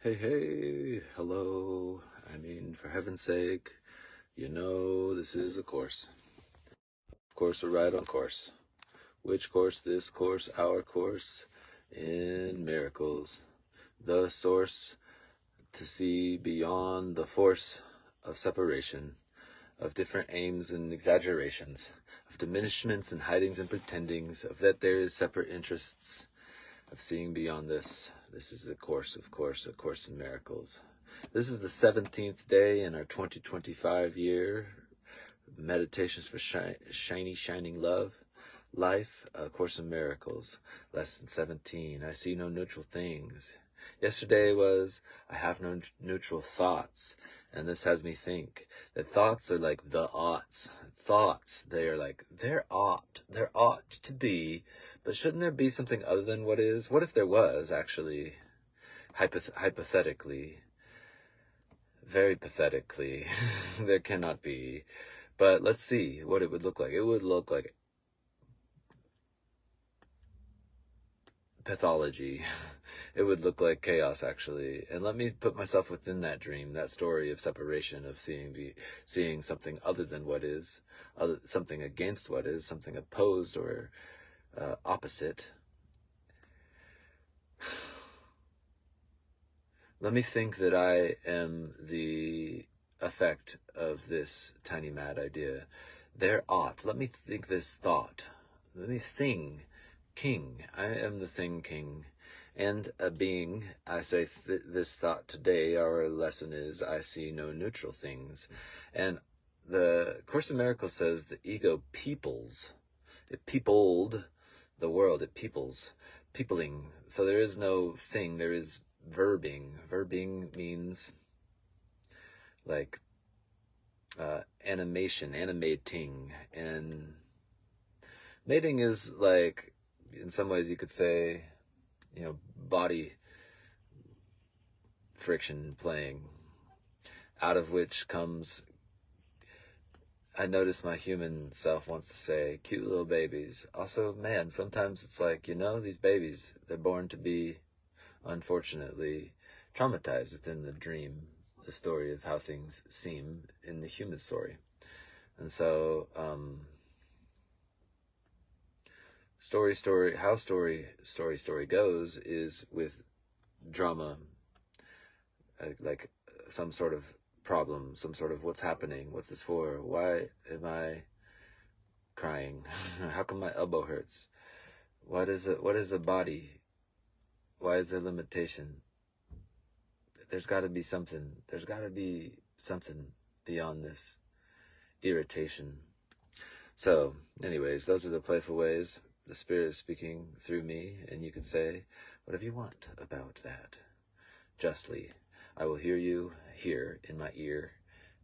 Hey, hello. I mean, for heaven's sake, this is a course. Of course, we're right on course. Which course? This course, our course in miracles. The source to see beyond the force of separation, of different aims and exaggerations, of diminishments and hidings and pretendings, of that there is separate interests, of seeing beyond this. This is the course, of course, a course in miracles. This is the 17th day in our 2025 year. Meditations for shining love. Life, A Course in Miracles. Lesson 17. I see no neutral things. Yesterday was, I have no neutral thoughts. And this has me think that thoughts are like the oughts. Thoughts, they are like, there ought to be, but shouldn't there be something other than what is? What if there was, actually, hypothetically? Very pathetically, there cannot be. But let's see what it would look like. It would look like pathology. It would look like chaos, actually. And let me put myself within that dream, that story of separation, of seeing something other than what is, something against what is, something opposed or opposite. Let me think that I am the effect of this tiny mad idea. There ought. Let me think this thought. Let me king. I am the thing king. And a being, I say this thought today, our lesson is, I see no neutral things. And the Course in Miracles says the ego peoples. It peopled the world. It peopling. So there is no thing. There is verbing. Verbing means like animating. And mating is like, in some ways you could say, body friction playing, out of which comes, I notice my human self wants to say, cute little babies. Also, man, sometimes it's like, these babies, they're born to be, unfortunately, traumatized within the dream, the story of how things seem in the human story. And so, how story goes is with drama, like some sort of problem, some sort of what's happening, what's this for, why am I crying, how come my elbow hurts, what is a body, why is there limitation? There's got to be something beyond this irritation. So anyways, those are the playful ways the Spirit is speaking through me, and you can say whatever you want about that. Justly, I will hear you here in my ear,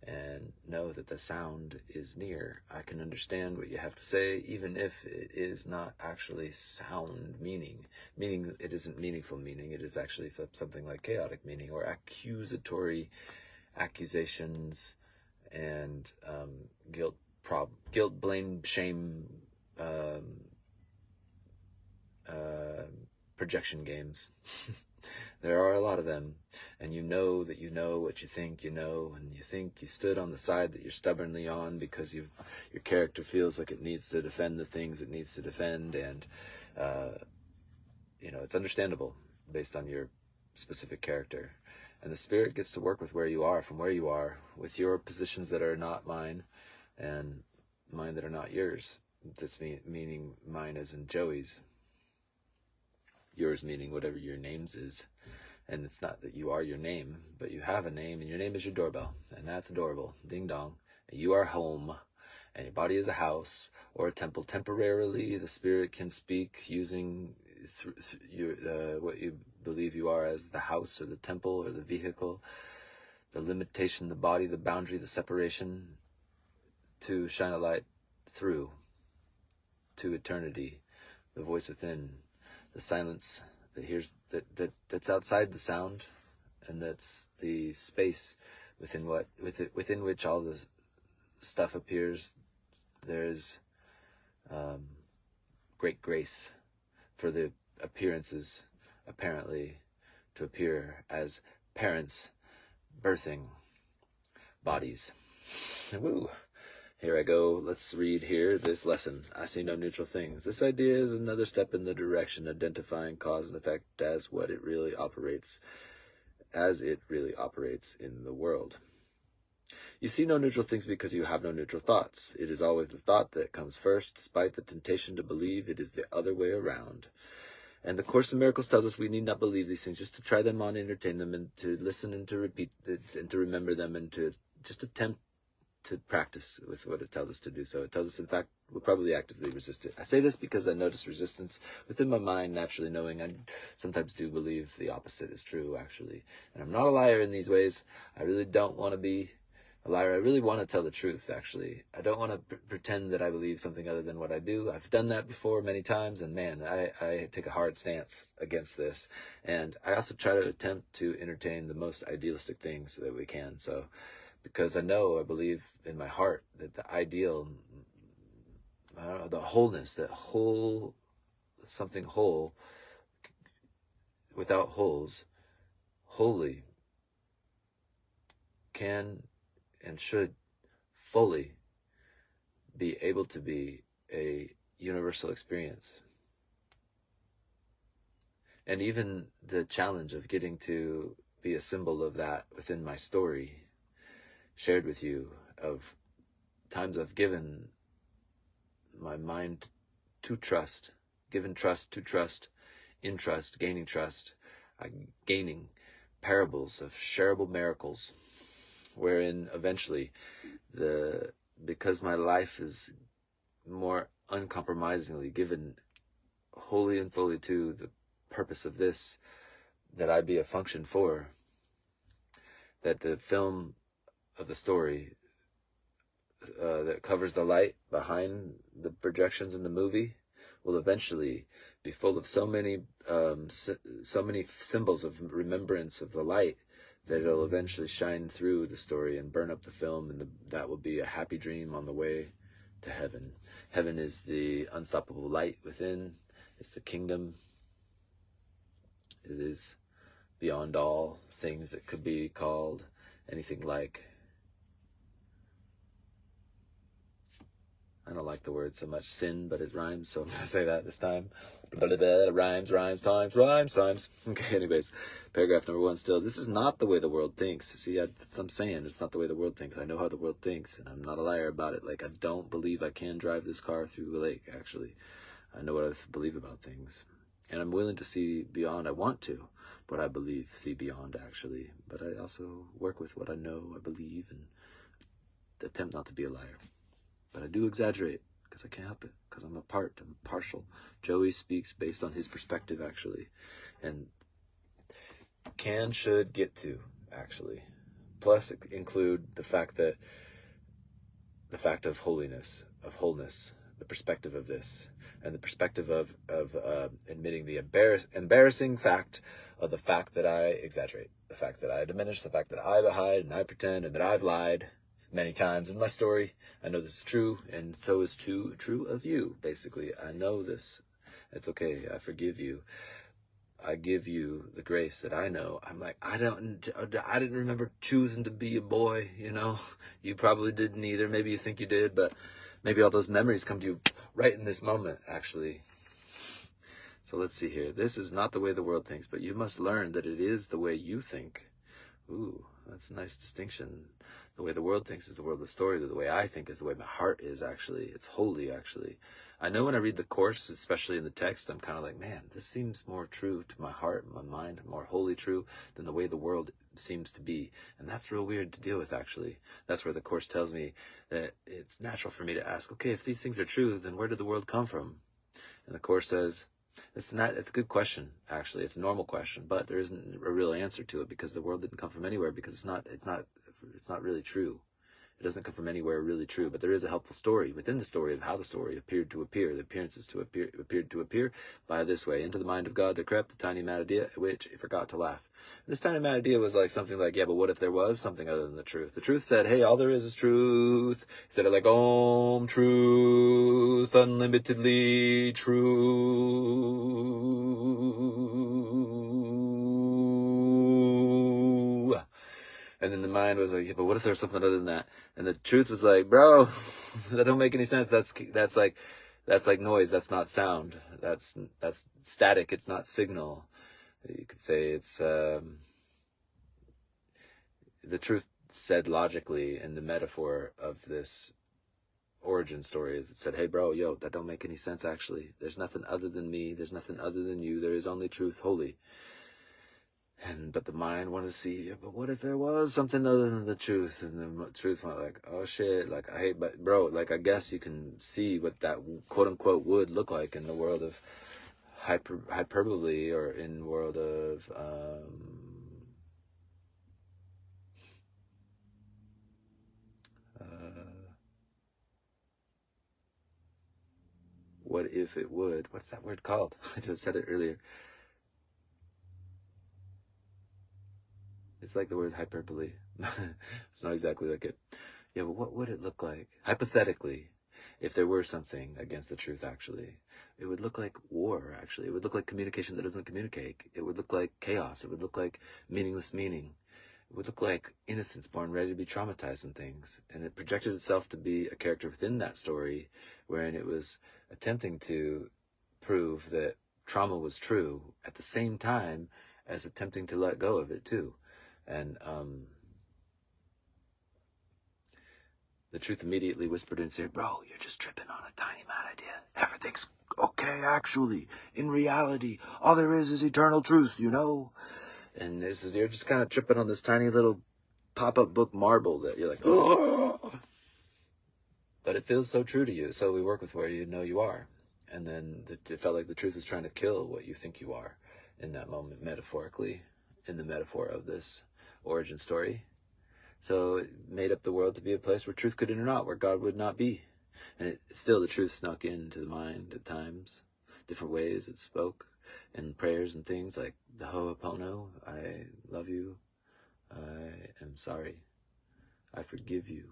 and know that the sound is near. I can understand what you have to say, even if it is not actually sound meaning. Meaning, it isn't meaningful meaning. It is actually something like chaotic meaning, or accusatory accusations, and guilt, blame, shame, projection games. There are a lot of them, and you know that you know what you think you know, and you think you stood on the side that you're stubbornly on because your character feels like it needs to defend the things it needs to defend, and it's understandable based on your specific character. And the Spirit gets to work with where you are, from where you are, with your positions that are not mine, and mine that are not yours. This meaning mine as in Joey's. Yours meaning whatever your name's is. And it's not that you are your name, but you have a name, and your name is your doorbell, and that's adorable. Ding dong. And you are home, and your body is a house or a temple. Temporarily, the Spirit can speak using what you believe you are as the house or the temple or the vehicle, the limitation, the body, the boundary, the separation, to shine a light through to eternity, the voice within, the silence that hears, that's outside the sound, and that's the space within which all the stuff appears. There's great grace for the appearances apparently to appear as parents birthing bodies. Woo. Here I go. Let's read here this lesson. I see no neutral things. This idea is another step in the direction identifying cause and effect as it really operates in the world. You see no neutral things because you have no neutral thoughts. It is always the thought that comes first, despite the temptation to believe it is the other way around. And the Course in Miracles tells us we need not believe these things, just to try them on, entertain them, and to listen and to repeat and to remember them, and to just attempt to practice with what it tells us to do. So it tells us, in fact, we'll probably actively resist it. I say this because I notice resistance within my mind, naturally knowing I sometimes do believe the opposite is true, actually. And I'm not a liar in these ways. I really don't want to be a liar. I really want to tell the truth, actually. I don't want to pretend that I believe something other than what I do. I've done that before many times, and man, I take a hard stance against this. And I also try to attempt to entertain the most idealistic things that we can. So, because I believe in my heart that the ideal, the wholeness, something whole, without holes, wholly, can and should fully be able to be a universal experience. And even the challenge of getting to be a symbol of that within my story, shared with you, of times I've given my mind to trust, given trust to trust, in trust, gaining trust, gaining parables of shareable miracles, wherein eventually, because my life is more uncompromisingly given wholly and fully to the purpose of this, that I be a function for, that the film of the story that covers the light behind the projections in the movie will eventually be full of so many symbols of remembrance of the light that it'll eventually shine through the story and burn up the film, and that will be a happy dream on the way to heaven. Heaven is the unstoppable light within. It's the kingdom. It is beyond all things that could be called anything like. I don't like the word so much, sin, but it rhymes, so I'm going to say that this time. Rhymes, times. Okay, anyways, paragraph number 1 still. This is not the way the world thinks. See, that's what I'm saying. It's not the way the world thinks. I know how the world thinks, and I'm not a liar about it. Like, I don't believe I can drive this car through a lake, actually. I know what I believe about things. And I'm willing to see beyond. I want to, what I believe, see beyond, actually. But I also work with what I know, I believe, and attempt not to be a liar. But I do exaggerate, because I can't help it, because I'm partial. Joey speaks based on his perspective, actually. And can, should, get to, actually. Plus include the fact of holiness, of wholeness, the perspective of this, and the perspective of admitting the embarrassing fact of the fact that I exaggerate, the fact that I diminish, the fact that I hide and I pretend, and that I've lied many times in my story. I know this is true, and so is true of you, basically. I know this. It's okay. I forgive you. I give you the grace that I know. I'm like, I didn't remember choosing to be a boy, you know. You probably didn't either. Maybe you think you did, but maybe all those memories come to you right in this moment, actually. So let's see here. This is not the way the world thinks, but you must learn that it is the way you think. Ooh, that's a nice distinction. The way the world thinks is the world of the story. The way I think is the way my heart is, actually. It's holy, actually. I know when I read the Course, especially in the text, I'm kind of like, man, this seems more true to my heart and my mind, more wholly true than the way the world seems to be. And that's real weird to deal with, actually. That's where the Course tells me that it's natural for me to ask, okay, if these things are true, then where did the world come from? And the Course says, it's a good question, actually. It's a normal question, but there isn't a real answer to it, because the world didn't come from anywhere, because it's not really true. It doesn't come from anywhere really true, but there is a helpful story within the story of how the story appeared to appear. The appearances appeared to appear by this way. Into the mind of God there crept the tiny mad idea at which he forgot to laugh. This tiny mad idea was like something like, yeah, but what if there was something other than the truth? The truth said, hey, all there is truth. He said it like, Om, truth, unlimitedly true. And then the mind was like, yeah, but what if there's something other than that? And the truth was like, bro, that don't make any sense. That's like noise. That's not sound. That's static. It's not signal. You could say it's the truth said logically in the metaphor of this origin story is it said, hey bro, yo, that don't make any sense actually. There's nothing other than me. There's nothing other than you. There is only truth, holy. But the mind wanted to see, yeah, but what if there was something other than the truth? And the truth went like, oh shit, like, hey, but bro, like, I guess you can see what that quote unquote would look like in the world of hyperbole, or in world of, what if it would, what's that word called? I just said it earlier. It's like the word hyperbole. It's not exactly like it. Yeah, but what would it look like, hypothetically, if there were something against the truth, actually? It would look like war, actually. It would look like communication that doesn't communicate. It would look like chaos. It would look like meaningless meaning. It would look like innocence born ready to be traumatized and things. And it projected itself to be a character within that story, wherein it was attempting to prove that trauma was true at the same time as attempting to let go of it, too. And the truth immediately whispered and said, bro, you're just tripping on a tiny mad idea. Everything's okay, actually. In reality, all there is eternal truth, you know? And this is, you're just kind of tripping on this tiny little pop-up book marble that you're like, oh! But it feels so true to you, so we work with where you know you are. And then it felt like the truth is trying to kill what you think you are in that moment, metaphorically, in the metaphor of this origin story. So it made up the world to be a place where truth could enter not, where God would not be. And still the truth snuck into the mind at times, different ways it spoke, and prayers and things like the Ho'oponopono, I love you, I am sorry, I forgive you.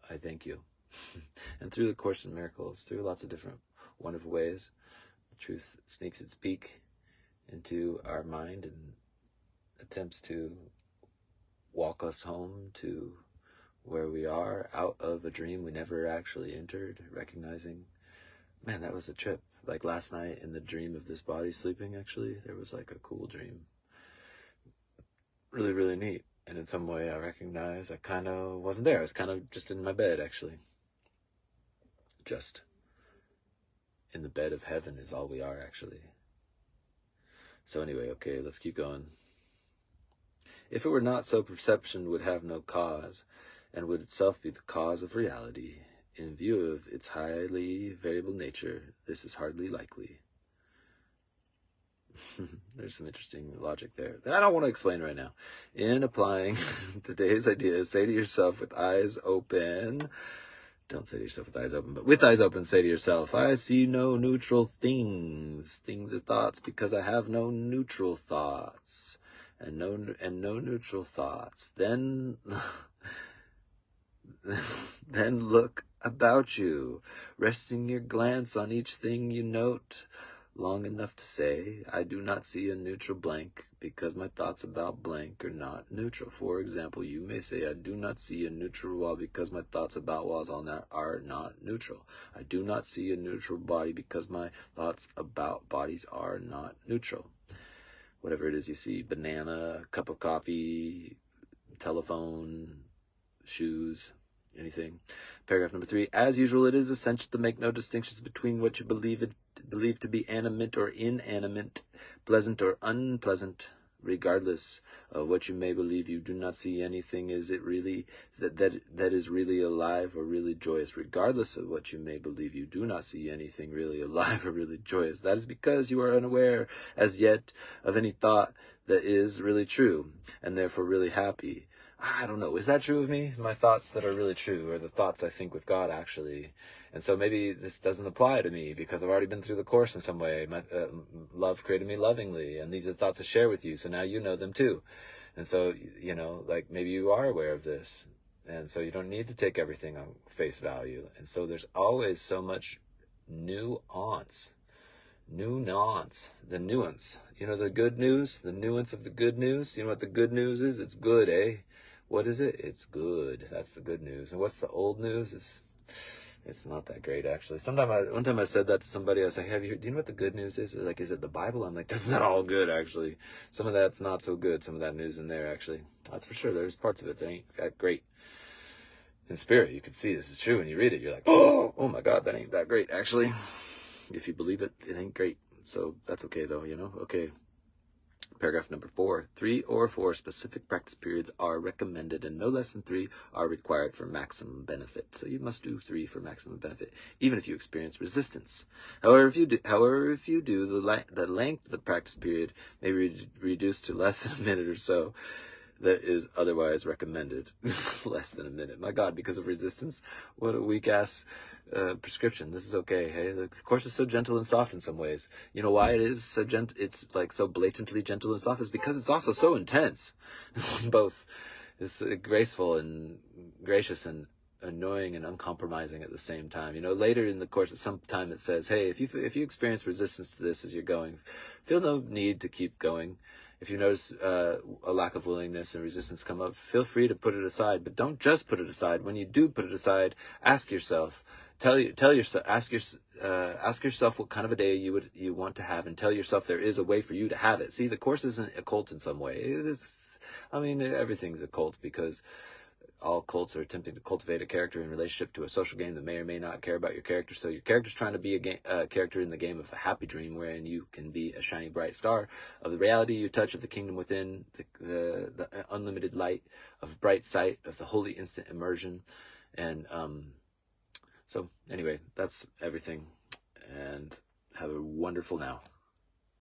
I thank you. And through the Course in Miracles, through lots of different wonderful ways, the truth sneaks its beak into our mind and attempts to walk us home to where we are, out of a dream we never actually entered, recognizing, man, that was a trip. Like last night in the dream of this body sleeping, actually, there was like a cool dream. Really, really neat. And in some way I recognize I kind of wasn't there. I was kind of just in my bed, actually. Just in the bed of heaven is all we are, actually. So anyway, okay, let's keep going. If it were not so, perception would have no cause, and would itself be the cause of reality. In view of its highly variable nature, this is hardly likely. There's some interesting logic there that I don't want to explain right now. In applying today's ideas, say to yourself with eyes open, don't say to yourself with eyes open, but with eyes open, say to yourself, I see no neutral things. Things are thoughts because I have no neutral thoughts. And no neutral thoughts. Then then look about you, resting your glance on each thing you note long enough to say, I do not see a neutral blank because my thoughts about blank are not neutral. For example, you may say, I do not see a neutral wall because my thoughts about walls are not neutral. I do not see a neutral body because my thoughts about bodies are not neutral. Whatever it is you see, banana, cup of coffee, telephone, shoes, anything. Paragraph number 3. As usual, it is essential to make no distinctions between what you believe to be animate or inanimate, pleasant or unpleasant. Regardless of what you may believe, you do not see anything is it really that is really alive or really joyous. Regardless of what you may believe, you do not see anything really alive or really joyous. That is because you are unaware as yet of any thought that is really true and therefore really happy. I don't know. Is that true of me? My thoughts that are really true are the thoughts I think with God, actually. And so maybe this doesn't apply to me because I've already been through the Course in some way. Love created me lovingly, and these are thoughts I share with you, so now you know them too. And so, like maybe you are aware of this, and so you don't need to take everything on face value. And so there's always so much nuance Nuance. The nuance. You know the good news? The nuance of the good news? You know what the good news is? It's good, eh? What is it? It's good. That's the good news. And what's the old news? It's not that great, actually. One time I said that to somebody. I was like, do you know what the good news is? They're like, is it the Bible? I'm like, that's not all good, actually. Some of that's not so good. Some of that news in there, actually. That's for sure. There's parts of it that ain't that great. In spirit, you can see this is true when you read it. You're like, oh my God, that ain't that great, actually. If you believe it, it ain't great. So that's okay, though, you know? Okay. Paragraph number 4. 3 or 4 specific practice periods are recommended, and no less than 3 are required for maximum benefit. So you must do 3 for maximum benefit, even if you experience resistance. However, if you do, the length of the practice period may be reduced to less than a minute or so. That is otherwise recommended. Less than a minute. My God, because of resistance, what a weak-ass prescription. This is okay, hey? The Course is so gentle and soft in some ways. You know why it is so gentle? It's like so blatantly gentle and soft is because it's also so intense. Both. It's graceful and gracious and annoying and uncompromising at the same time. You know, later in the Course, at some time it says, hey, if you experience resistance to this as you're going, feel no need to keep going. If you notice a lack of willingness and resistance come up, feel free to put it aside. But don't just put it aside. When you do put it aside, ask yourself, ask yourself what kind of a day you want to have, and tell yourself there is a way for you to have it. See, the Course isn't a cult in some way. Everything's a cult because all cults are attempting to cultivate a character in relationship to a social game that may or may not care about your character. So your character's trying to be a character in the game of the happy dream, wherein you can be a shiny, bright star of the reality you touch, of the kingdom within, the unlimited light of bright sight, of the holy instant immersion. And so anyway, that's everything. And have a wonderful now.